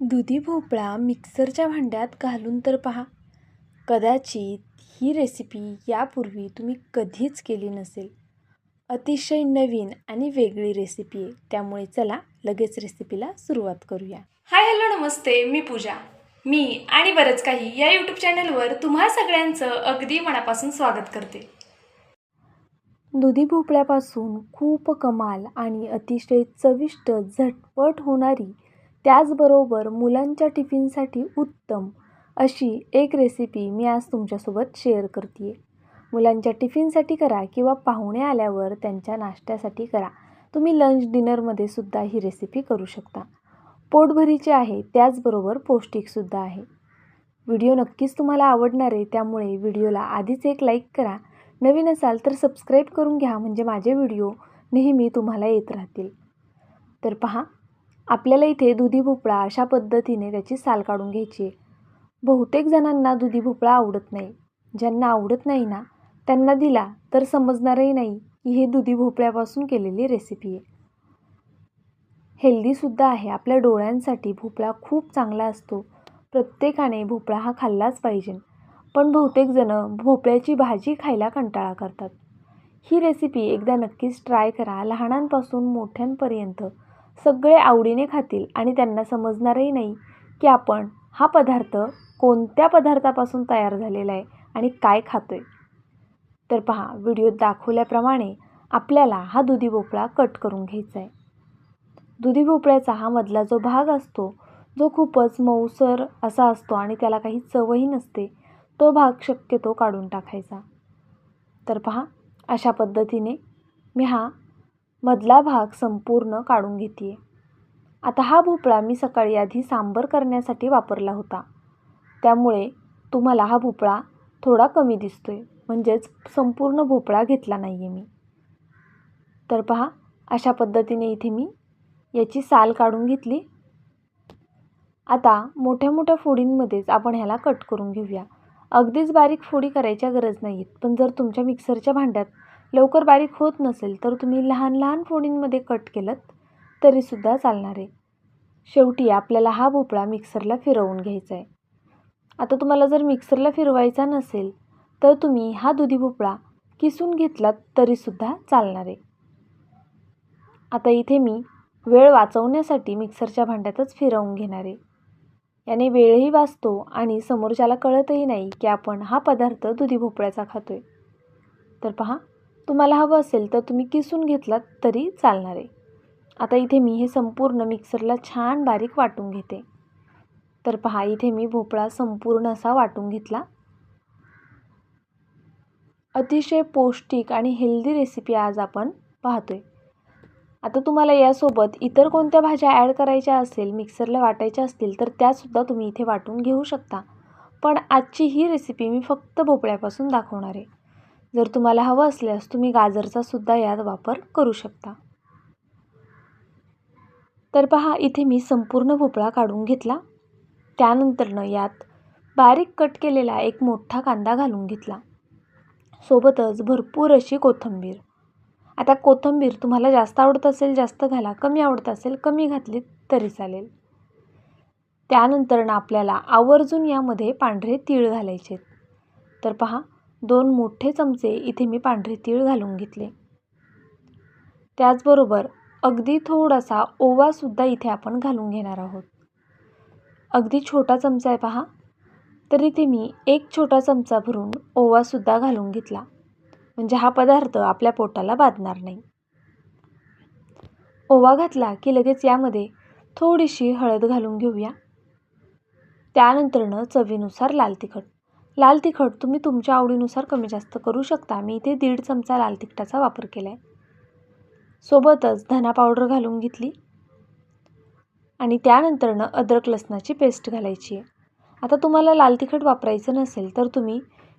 दुधी भोपळा मिक्सरच्या भांड्यात घालून तर पहा. कदाचित ही रेसिपी यापूर्वी तुम्ही कधीच केली नसेल. अतिशय नवीन आणि वेगळी रेसिपी आहे. त्यामुळे चला लगेच रेसिपीला सुरुवात करूया. हाय हॅलो नमस्ते, मी पूजा. मी आणि बरंच काही या यूट्यूब चॅनलवर तुम्हा सगळ्यांचं अगदी मनापासून स्वागत करते. दुधी भोपळ्यापासून खूप कमाल आणि अतिशय चविष्ट झटपट होणारी, त्याचबरोबर मुलांच्या टिफिनसाठी उत्तम अशी एक रेसिपी मी आज तुमच्यासोबत शेअर करते आहे. मुलांच्या टिफिनसाठी करा किंवा पाहुणे आल्यावर त्यांच्या नाश्त्यासाठी करा. तुम्ही लंच डिनरमध्ये सुद्धा ही रेसिपी करू शकता. पोटभरीची आहे, त्याचबरोबर पौष्टिकसुद्धा आहे. व्हिडिओ नक्कीच तुम्हाला आवडणार आहे, त्यामुळे व्हिडिओला आधीच एक लाईक करा. नवीन असाल तर सबस्क्राईब करून घ्या, म्हणजे माझे व्हिडिओ नेहमी तुम्हाला येत राहतील. तर पहा, आपल्याला इथे दुधी भोपळा अशा पद्धतीने त्याची साल काढून घ्यायची आहे. बहुतेक जणांना दुधी भोपळा आवडत नाही. ज्यांना आवडत नाही ना, त्यांना दिला तर समजणारही नाही की हे दुधी भोपळ्यापासून केलेली रेसिपी आहे. हेल्दीसुद्धा आहे. आपल्या डोळ्यांसाठी भोपळा खूप चांगला असतो. प्रत्येकाने भोपळा हा खाल्लाच पाहिजे. पण बहुतेक जण भोपळ्याची भाजी खायला कंटाळा करतात. ही रेसिपी एकदा नक्कीच ट्राय करा. लहानांपासून मोठ्यांपर्यंत सगळे आवडीने खातील आणि त्यांना समजणारही नाही की आपण हा पदार्थ कोणत्या पदार्थापासून तयार झालेला आहे आणि काय खातोय. तर पहा, व्हिडिओत दाखवल्याप्रमाणे आपल्याला हा दुधी भोपळा कट करून घ्यायचा आहे. दुधी भोपळ्याचा हा मधला जो भाग असतो, जो खूपच मऊसर असा असतो आणि त्याला काही चवही नसते, तो भाग शक्यतो काढून टाकायचा. तर पहा, अशा पद्धतीने मी हा मधला भाग संपूर्ण काढून घेते आहे. आता हा भोपळा मी सकाळी आधी सांबर करण्यासाठी वापरला होता, त्यामुळे तुम्हाला हा भोपळा थोडा कमी दिसतोय, म्हणजेच संपूर्ण भोपळा घेतला नाही आहे मी. तर पहा, अशा पद्धतीने इथे मी याची साल काढून घेतली. आता मोठ्या मोठ्या फोडींमध्येच आपण ह्याला कट करून घेऊया. अगदीच बारीक फोडी करायच्या गरज नाही आहेत, पण जर तुमच्या मिक्सरच्या भांड्यात लवकर बारीक होत नसेल तर तुम्ही लहान लहान फोडींमध्ये कट केलं तरीसुद्धा चालणार आहे. शेवटी आपल्याला हा भोपळा मिक्सरला फिरवून घ्यायचा आहे. आता तुम्हाला जर मिक्सरला फिरवायचा नसेल तर तुम्ही हा दुधी भोपळा किसून घेतलात तरीसुद्धा चालणार आहे. आता इथे मी वेळ वाचवण्यासाठी मिक्सरच्या भांड्यातच फिरवून घेणार आहे. याने वेळही वाचतो आणि समोरच्याला कळतही नाही की आपण हा पदार्थ दुधी भोपळ्याचा खातोय. तर पहा, तुम्हाला हवं असेल तर तुम्ही किसून घेतलात तरी चालणार आहे. आता इथे मी हे संपूर्ण मिक्सरला छान बारीक वाटून घेते. तर पहा, इथे मी भोपळा संपूर्ण असा वाटून घेतला. अतिशय पौष्टिक आणि हेल्दी रेसिपी आज आपण पाहतोय. आता तुम्हाला यासोबत इतर कोणत्या भाज्या ॲड करायच्या असेल, मिक्सरला वाटायच्या असतील तर त्यासुद्धा तुम्ही इथे वाटून घेऊ शकता. पण आजची ही रेसिपी मी फक्त भोपळ्यापासून दाखवणार आहे. जर तुम्हाला हवं असल्यास तुम्ही गाजरचा सुद्धा यात वापर करू शकता. तर पहा, इथे मी संपूर्ण भोपळा काढून घेतला. त्यानंतरनं यात बारीक कट केलेला एक मोठा कांदा घालून घेतला, सोबतच भरपूर अशी कोथिंबीर. आता कोथिंबीर तुम्हाला जास्त आवडत असेल जास्त घाला, कमी आवडत असेल कमी घातली तरी चालेल. त्यानंतर आपल्याला आवर्जून यामध्ये पांढरे तीळ घालायचे. तर पहा, 2 मोठे चमचे इथे मी पांढरे तीळ घालून घेतले. त्याचबरोबर अगदी थोडासा ओवासुद्धा इथे आपण घालून घेणार आहोत. अगदी छोटा चमचा आहे पहा, तर इथे मी 1 छोटा चमचा भरून ओवासुद्धा घालून घेतला, म्हणजे हा पदार्थ आपल्या पोटाला बाधणार नाही. ओवा घातला की लगेच यामध्ये थोडीशी हळद घालून घेऊया. त्यानंतरनं चवीनुसार लाल तिखट. लाल तिखट तुम्ही तुमच्या आवडीनुसार कमी जास्त करू शकता. मी इथे 1.5 चमचा लाल तिखटाचा वापर केला आहे. सोबतच धना पावडर घालून घेतली आणि त्यानंतरनं अद्रक लसणाची पेस्ट घालायची आहे. आता तुम्हाला लाल तिखट वापरायचं नसेल तर तुम्ही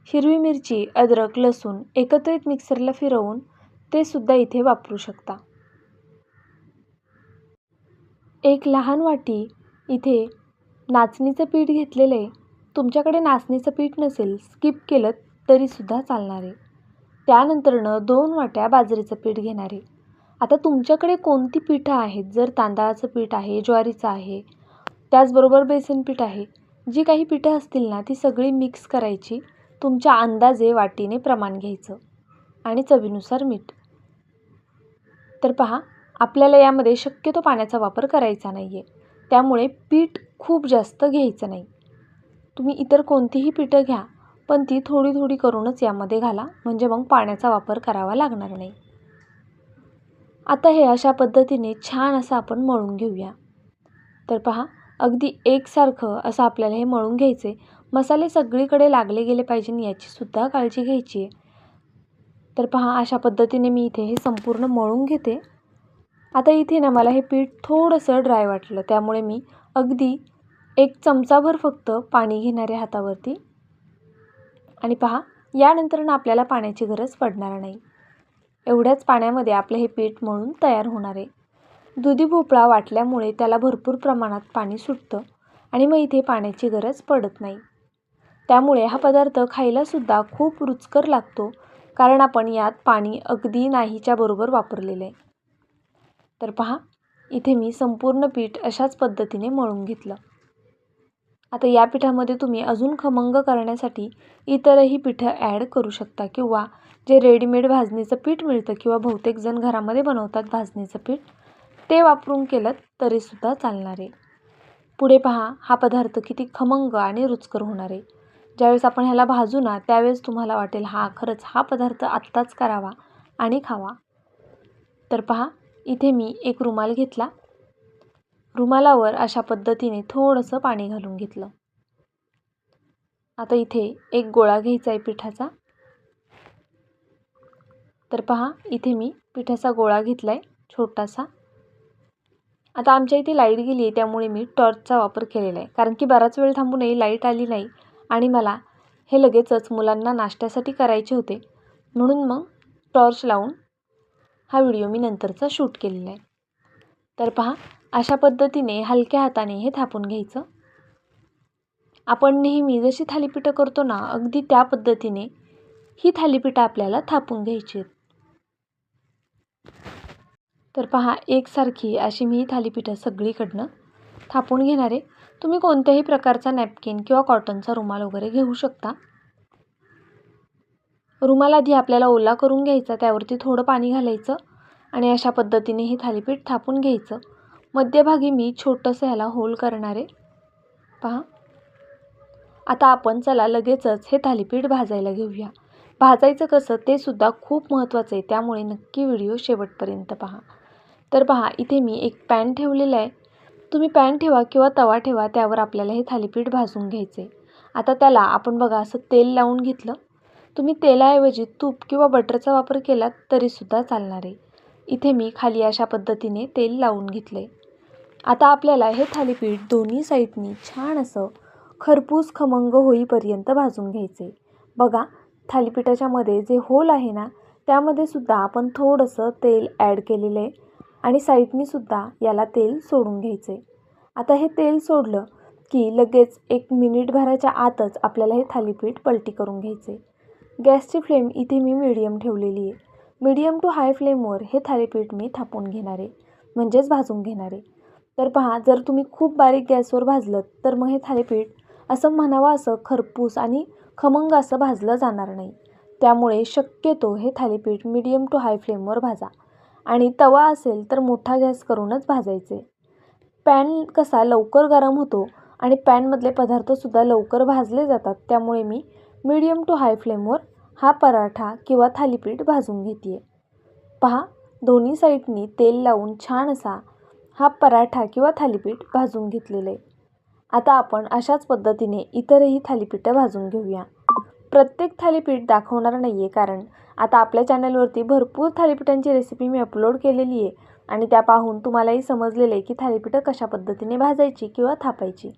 हिरवी मिरची, अद्रक, लसूण एकत्रित मिक्सरला फिरवून ते सुद्धा इथे वापरू शकता. एक लहान वाटी इथे नाचणीचं पीठ घेतलेलं आहे. तुमच्याकडे नाचणीचं पीठ नसेल, स्किप केलं तरीसुद्धा चालणार आहे. त्यानंतरनं 2 वाट्या बाजरीचं पीठ घेणार आहे. आता तुमच्याकडे कोणती पीठं आहेत, जर तांदळाचं पीठ आहे, ज्वारीचं आहे, त्याचबरोबर बेसन पीठ आहे. जी काही पिठं असतील ना ती सगळी मिक्स करायची. तुमच्या अंदाजे वाटीने प्रमाण घ्यायचं आणि चवीनुसार मीठ. तर पहा, आपल्याला यामध्ये शक्यतो पाण्याचा वापर करायचा नाही आहे. त्यामुळे पीठ खूप जास्त घ्यायचं नाही. तुम्ही इतर कोणतीही पिठं घ्या, पण ती थोडी थोडी करूनच यामध्ये घाला, म्हणजे मग पाण्याचा वापर करावा लागणार नाही. आता हे अशा पद्धतीने छान असं आपण मळून घेऊया. तर पहा, अगदी एकसारखं असं आपल्याला हे मळून घ्यायचे. मसाले सगळीकडे लागले गेले पाहिजे याची सुद्धा काळजी घ्यायची आहे. तर पहा, अशा पद्धतीने मी इथे हे संपूर्ण मळून घेते. आता इथे ना मला हे पीठ थोडंसं ड्राय वाटलं, त्यामुळे मी अगदी 1 चमचाभर फक्त पाणी घेणारे हातावरती. आणि पहा, यानंतर ना आपल्याला पाण्याची गरज पडणार नाही. एवढ्याच पाण्यामध्ये आपलं हे पीठ मळून तयार होणार आहे. दुधी भोपळा वाटल्यामुळे त्याला भरपूर प्रमाणात पाणी सुटतं आणि मग इथे पाण्याची गरज पडत नाही. त्यामुळे हा पदार्थ खायलासुद्धा खूप रुचकर लागतो, कारण आपण यात पाणी अगदी नाहीच्या बरोबर वापरलेलं आहे. तर पहा, इथे मी संपूर्ण पीठ अशाच पद्धतीने मळून घेतलं. आता या पिठामध्ये तुम्ही अजून खमंग करण्यासाठी इतरही पिठं ॲड करू शकता, किंवा जे रेडीमेड भाजणीचं पीठ मिळतं किंवा बहुतेक जण घरामध्ये बनवतात भाजणीचं पीठ, ते वापरून केलं तरीसुद्धा चालणार आहे. पुढे पहा, हा पदार्थ किती खमंग आणि रुचकर होणार आहे. ज्यावेळेस आपण ह्याला भाजू ना, त्यावेळेस तुम्हाला वाटेल खरंच हा पदार्थ आत्ताच करावा आणि खावा. तर पहा, इथे मी एक रुमाल घेतला. रुमालावर अशा पद्धतीने थोडंसं पाणी घालून घेतलं. आता इथे एक गोळा घ्यायचा आहे पिठाचा. तर पहा, इथे मी पिठाचा गोळा घेतला आहे छोटासा. आता आमच्या इथे लाईट गेली आहे, त्यामुळे मी टॉर्चचा वापर केलेला आहे, कारण की बराच वेळ थांबूनही लाईट आली नाही आणि मला हे लगेचच मुलांना नाश्त्यासाठी करायचे होते, म्हणून मग टॉर्च लावून हा व्हिडिओ मी नंतरचा शूट केलेला आहे. तर पहा, अशा पद्धतीने हलक्या हाताने हे थापून घ्यायचं. आपण नेहमी जशी थालीपीठं करतो ना, अगदी त्या पद्धतीने ही थालीपीठं आपल्याला थापून घ्यायची आहेत. तर पहा, एकसारखी अशी मी ही थालीपीठं सगळीकडनं थापून घेणार आहे. तुम्ही कोणत्याही प्रकारचा नॅपकिन किंवा कॉटनचा रुमाल वगैरे घेऊ शकता. रुमाल आधी आपल्याला ओला करून घ्यायचा, त्यावरती थोडं पाणी घालायचं आणि अशा पद्धतीने हे थालीपीठ थापून घ्यायचं. मध्यभागी मी छोटंसं ह्याला होल करणार आहे. पहा, आता आपण चला लगेचच हे थालीपीठ भाजायला घेऊया. भाजायचं कसं ते सुद्धा खूप महत्त्वाचं आहे, त्यामुळे नक्की व्हिडिओ शेवटपर्यंत पहा. तर पहा, इथे मी एक पॅन ठेवलेला आहे. तुम्ही पॅन ठेवा किंवा तवा ठेवा, त्यावर आपल्याला हे थालीपीठ भाजून घ्यायचं आहे. आता त्याला आपण बघा असं तेल लावून घेतलं. तुम्ही तेलाऐवजी तूप किंवा बटरचा वापर केलात तरीसुद्धा चालणार आहे. इथे मी खाली अशा पद्धतीने तेल लावून घेतलं आहे. आता आपल्याला हे थालीपीठ दोन्ही साईडनी छान असं खरपूस खमंग होईपर्यंत भाजून घ्यायचं आहे. बघा, थालीपीठाच्या मध्ये जे होल आहे ना, त्यामध्ये सुद्धा आपण थोडंसं तेल ॲड केलेलं आहे आणि साईडनी सुद्धा याला तेल सोडून घ्यायचं आहे. आता हे तेल सोडलं की लगेच 1 मिनिटभराच्या आतच आपल्याला हे थालीपीठ पलटी करून घ्यायचं आहे. गॅसची फ्लेम इथे मी मीडियम ठेवलेली आहे. मीडियम टू हाय फ्लेमवर हे थालीपीठ मी थापून घेणार आहे, म्हणजेच भाजून घेणार आहे. तर पहा, जर तुम्ही खूप बारीक गॅसवर भाजलं तर मग हे थालीपीठ असं म्हणावं असं खरपूस आणि खमंग असं भाजलं जाणार नाही. त्यामुळे शक्यतो हे थालीपीठ मीडियम टू हाय फ्लेमवर भाजा आणि तवा असेल तर मोठा गॅस करूनच भाजायचे. पॅन कसा लवकर गरम होतो आणि पॅनमधले पदार्थसुद्धा लवकर भाजले जातात, त्यामुळे मी मीडियम टू हाय फ्लेमवर हा पराठा किंवा थालीपीठ भाजून घेते आहे. पहा, दोन्ही साईडनी तेल लावून छान असा हा पराठा किंवा थालीपीठ भाजून घेतलेलं आहे. आता आपण अशाच पद्धतीने इतरही थालीपीठं भाजून घेऊया. प्रत्येक थालीपीठ दाखवणार नाही आहे, कारण आता आपल्या चॅनलवरती भरपूर थालीपीठांची रेसिपी मी अपलोड केलेली आहे आणि त्या पाहून तुम्हालाही समजलेलं आहे की थालीपीठं कशा पद्धतीने भाजायची किंवा थापायची.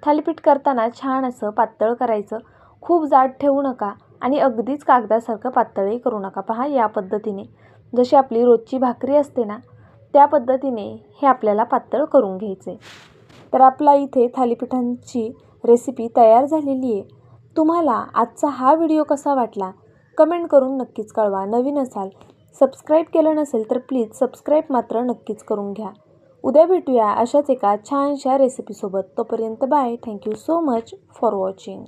थालीपीठ करताना छान असं पातळ करायचं, खूप जाड ठेवू नका आणि अगदीच कागदासारखं पातळही करू नका. पहा, या पद्धतीने जशी आपली रोजची भाकरी असते ना, त्या पद्धतीने हे आपल्याला पातळ करून घ्यायचे. तर आपला इथे थालीपीठांची रेसिपी तयार झालेली आहे. तुम्हाला आजचा हा व्हिडिओ कसा वाटला कमेंट करून नक्कीच कळवा. नवीन असाल, सबस्क्राईब केलं नसेल तर प्लीज सबस्क्राईब मात्र नक्कीच करून घ्या. उद्या भेटूया अशाच एका छानशा रेसिपीसोबत. तोपर्यंत bye. Thank you so much for watching.